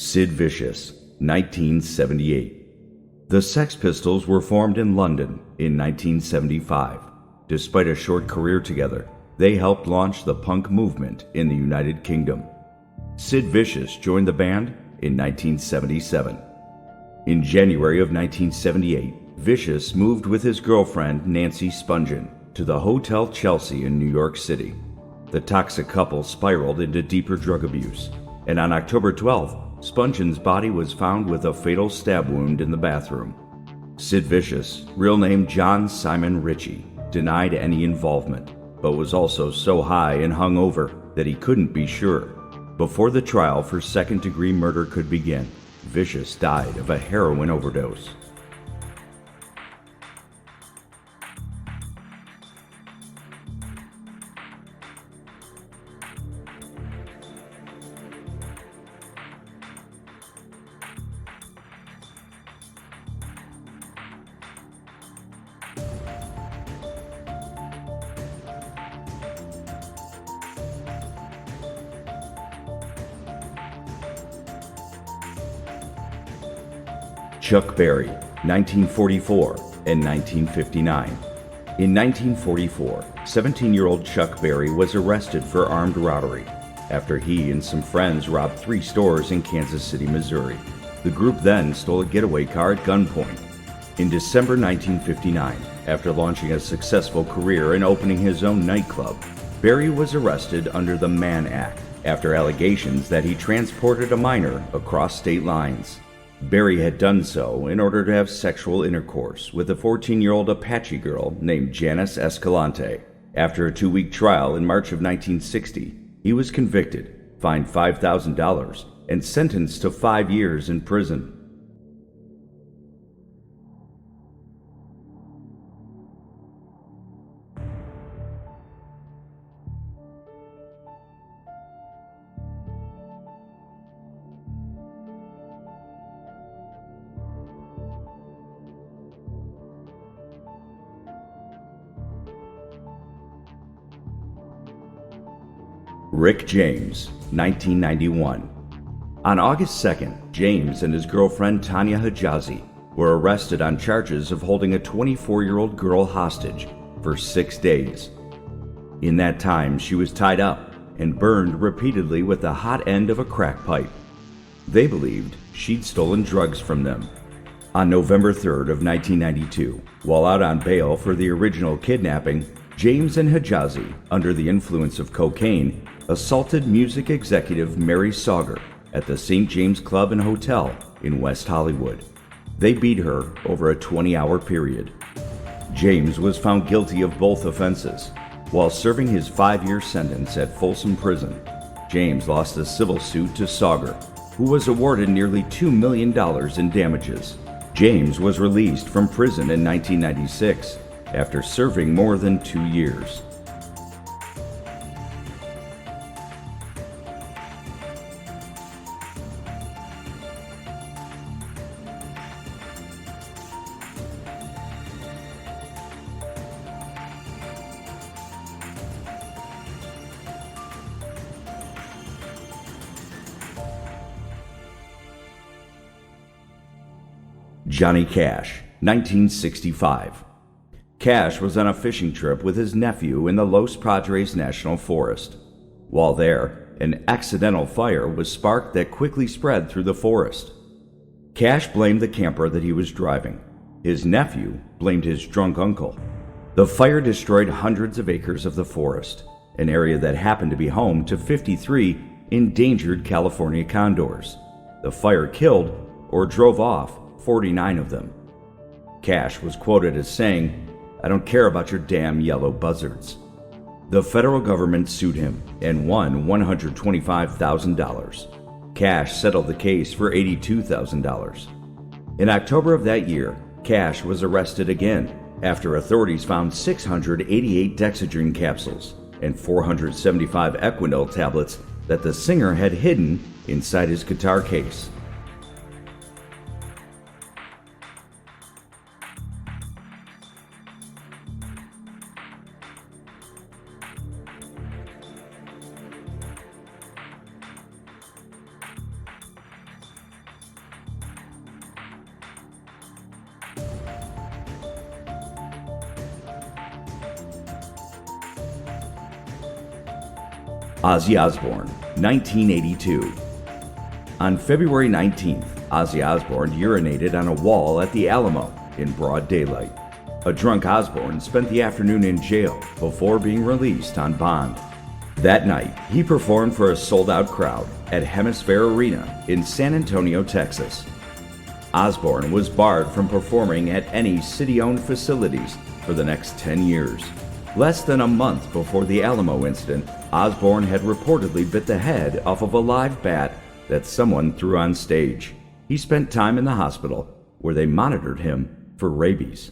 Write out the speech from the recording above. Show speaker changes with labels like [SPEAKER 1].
[SPEAKER 1] Sid Vicious, 1978. The Sex Pistols were formed in London in 1975. Despite a short career together, they helped launch the punk movement in the United Kingdom. Sid Vicious joined the band in 1977. In January of 1978, Vicious moved with his girlfriend Nancy Spungen to the Hotel Chelsea in New York City. The toxic couple spiraled into deeper drug abuse, and on October 12th, Spungen's body was found with a fatal stab wound in the bathroom. Sid Vicious, real name John Simon Ritchie, denied any involvement, but was also so high and hungover that he couldn't be sure. Before the trial for second-degree murder could begin, Vicious died of a heroin overdose. Chuck Berry, 1944 and 1959. In 1944, 17-year-old Chuck Berry was arrested for armed robbery after he and some friends robbed 3 stores in Kansas City, Missouri. The group then stole a getaway car at gunpoint. In December 1959, after launching a successful career and opening his own nightclub, Berry was arrested under the Mann Act after allegations that he transported a minor across state lines. Berry had done so in order to have sexual intercourse with a 14-year-old Apache girl named Janice Escalante. After a 2-week trial in March of 1960, he was convicted, fined $5,000, and sentenced to 5 years in prison. Rick James, 1991. On August 2nd, James and his girlfriend Tanya Hijazi were arrested on charges of holding a 24-year-old girl hostage for 6 days. In that time, she was tied up and burned repeatedly with the hot end of a crack pipe. They believed she'd stolen drugs from them. On November 3rd of 1992, while out on bail for the original kidnapping, James and Hijazi, under the influence of cocaine, assaulted music executive Mary Sauger at the St. James Club and Hotel in West Hollywood. They beat her over a 20-hour period. James was found guilty of both offenses. While serving his 5-year sentence at Folsom Prison, James lost a civil suit to Sauger, who was awarded nearly $2 million in damages. James was released from prison in 1996 after serving more than 2 years. Johnny Cash, 1965. Cash was on a fishing trip with his nephew in the Los Padres National Forest. While there, an accidental fire was sparked that quickly spread through the forest. Cash blamed the camper that he was driving. His nephew blamed his drunk uncle. The fire destroyed hundreds of acres of the forest, an area that happened to be home to 53 endangered California condors. The fire killed or drove off 49 of them. Cash was quoted as saying, "I don't care about your damn yellow buzzards." The federal government sued him and won $125,000. Cash settled the case for $82,000. In October of that year, Cash was arrested again after authorities found 688 Dexedrine capsules and 475 Equinol tablets that the singer had hidden inside his guitar case. Ozzy Osbourne, 1982. On February 19th, Ozzy Osbourne urinated on a wall at the Alamo in broad daylight. A drunk Osbourne spent the afternoon in jail before being released on bond. That night, he performed for a sold-out crowd at Hemisphere Arena in San Antonio, Texas. Osbourne was barred from performing at any city-owned facilities for the next 10 years. Less than a month before the Alamo incident, Osbourne had reportedly bit the head off of a live bat that someone threw on stage. He spent time in the hospital where they monitored him for rabies.